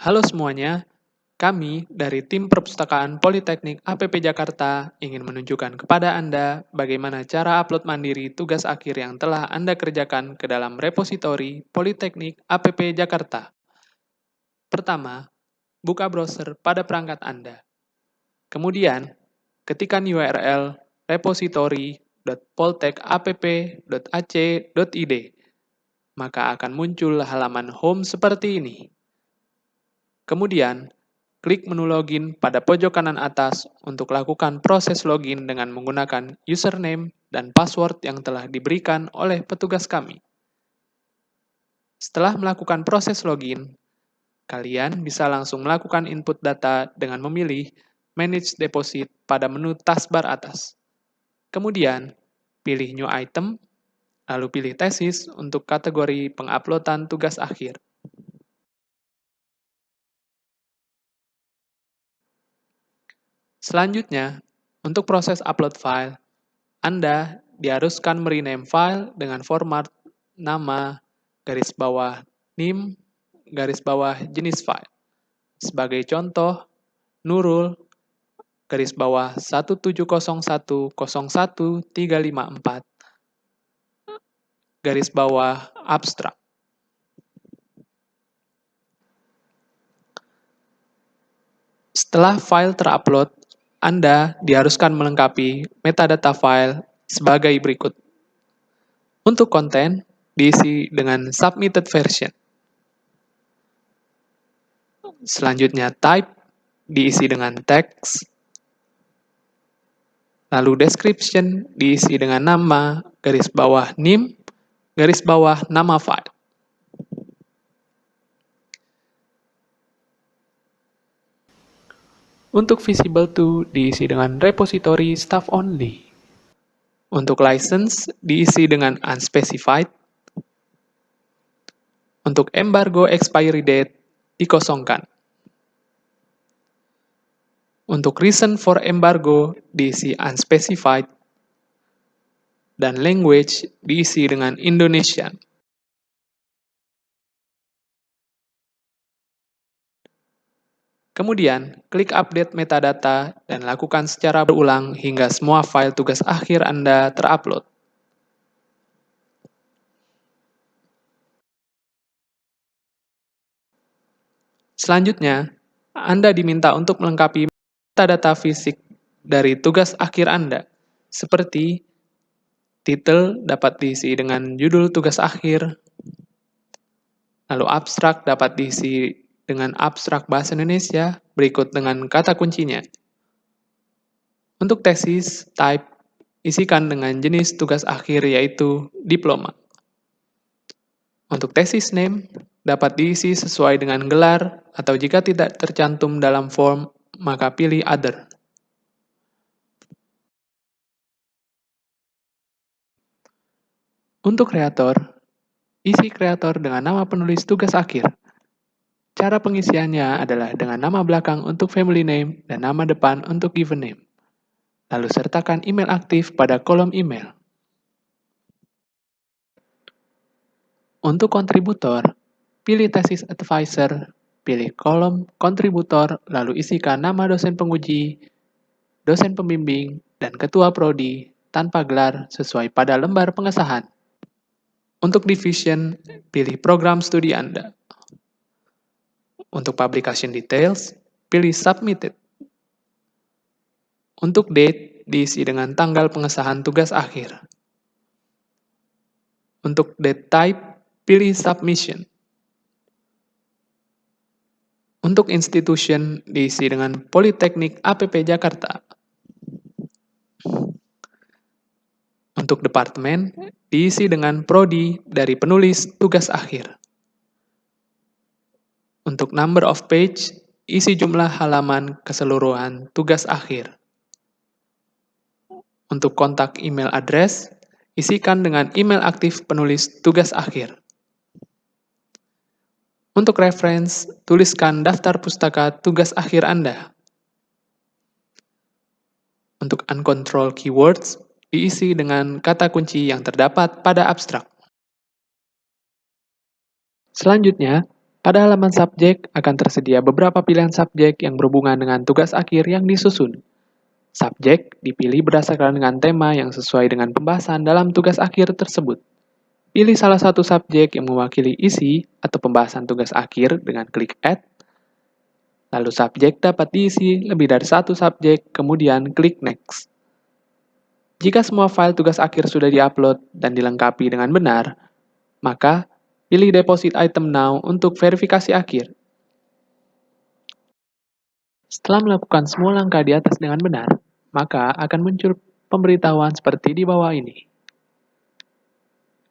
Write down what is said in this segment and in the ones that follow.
Halo semuanya, kami dari tim Perpustakaan Politeknik APP Jakarta ingin menunjukkan kepada Anda bagaimana cara upload mandiri tugas akhir yang telah Anda kerjakan ke dalam repositori Politeknik APP Jakarta. Pertama, buka browser pada perangkat Anda. Kemudian, ketikkan URL repository.poltekapp.ac.id, maka akan muncul halaman home seperti ini. Kemudian, klik menu login pada pojok kanan atas untuk lakukan proses login dengan menggunakan username dan password yang telah diberikan oleh petugas kami. Setelah melakukan proses login, kalian bisa langsung melakukan input data dengan memilih Manage Deposit pada menu taskbar atas. Kemudian, pilih New Item, lalu pilih tesis untuk kategori penguploadan tugas akhir. Selanjutnya, untuk proses upload file, Anda diharuskan merename file dengan format nama garis bawah name garis bawah jenis file. Sebagai contoh, Nurul garis bawah 170101354 garis bawah abstrak. Setelah file terupload, Anda diharuskan melengkapi metadata file sebagai berikut. Untuk konten, diisi dengan submitted version. Selanjutnya type, diisi dengan teks. Lalu description, diisi dengan nama, garis bawah name, garis bawah nama file. Untuk visible to, diisi dengan repository staff only. Untuk license, diisi dengan unspecified. Untuk embargo expiry date, dikosongkan. Untuk reason for embargo, diisi unspecified. Dan language, diisi dengan Indonesian. Kemudian, klik update metadata dan lakukan secara berulang hingga semua file tugas akhir Anda terupload. Selanjutnya, Anda diminta untuk melengkapi metadata fisik dari tugas akhir Anda, seperti title dapat diisi dengan judul tugas akhir, lalu abstrak dapat diisi dengan abstrak bahasa Indonesia berikut dengan kata kuncinya. Untuk tesis, type, isikan dengan jenis tugas akhir yaitu diploma. Untuk tesis name, dapat diisi sesuai dengan gelar atau jika tidak tercantum dalam form, maka pilih other. Untuk kreator, isi kreator dengan nama penulis tugas akhir. Cara pengisiannya adalah dengan nama belakang untuk family name dan nama depan untuk given name. Lalu sertakan email aktif pada kolom email. Untuk kontributor, pilih tesis advisor, pilih kolom kontributor, lalu isikan nama dosen penguji, dosen pembimbing, dan ketua prodi tanpa gelar sesuai pada lembar pengesahan. Untuk division, pilih program studi Anda. Untuk publication details, pilih submitted. Untuk date, diisi dengan tanggal pengesahan tugas akhir. Untuk date type, pilih submission. Untuk institution, diisi dengan Politeknik APP Jakarta. Untuk departemen, diisi dengan prodi dari penulis tugas akhir. Untuk number of page, isi jumlah halaman keseluruhan tugas akhir. Untuk kontak email address, isikan dengan email aktif penulis tugas akhir. Untuk reference, tuliskan daftar pustaka tugas akhir Anda. Untuk uncontrolled keywords, diisi dengan kata kunci yang terdapat pada abstrak. Selanjutnya, Pada halaman subjek akan tersedia beberapa pilihan subjek yang berhubungan dengan tugas akhir yang disusun. Subjek dipilih berdasarkan dengan tema yang sesuai dengan pembahasan dalam tugas akhir tersebut. Pilih salah satu subjek yang mewakili isi atau pembahasan tugas akhir dengan klik Add. Lalu subjek dapat diisi lebih dari satu subjek, kemudian klik Next. Jika semua file tugas akhir sudah diupload dan dilengkapi dengan benar, maka pilih Deposit Item Now untuk verifikasi akhir. Setelah melakukan semua langkah di atas dengan benar, maka akan muncul pemberitahuan seperti di bawah ini.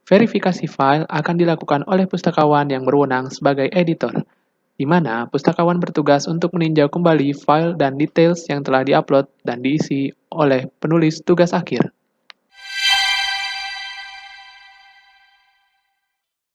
Verifikasi file akan dilakukan oleh pustakawan yang berwenang sebagai editor, di mana pustakawan bertugas untuk meninjau kembali file dan details yang telah diupload dan diisi oleh penulis tugas akhir.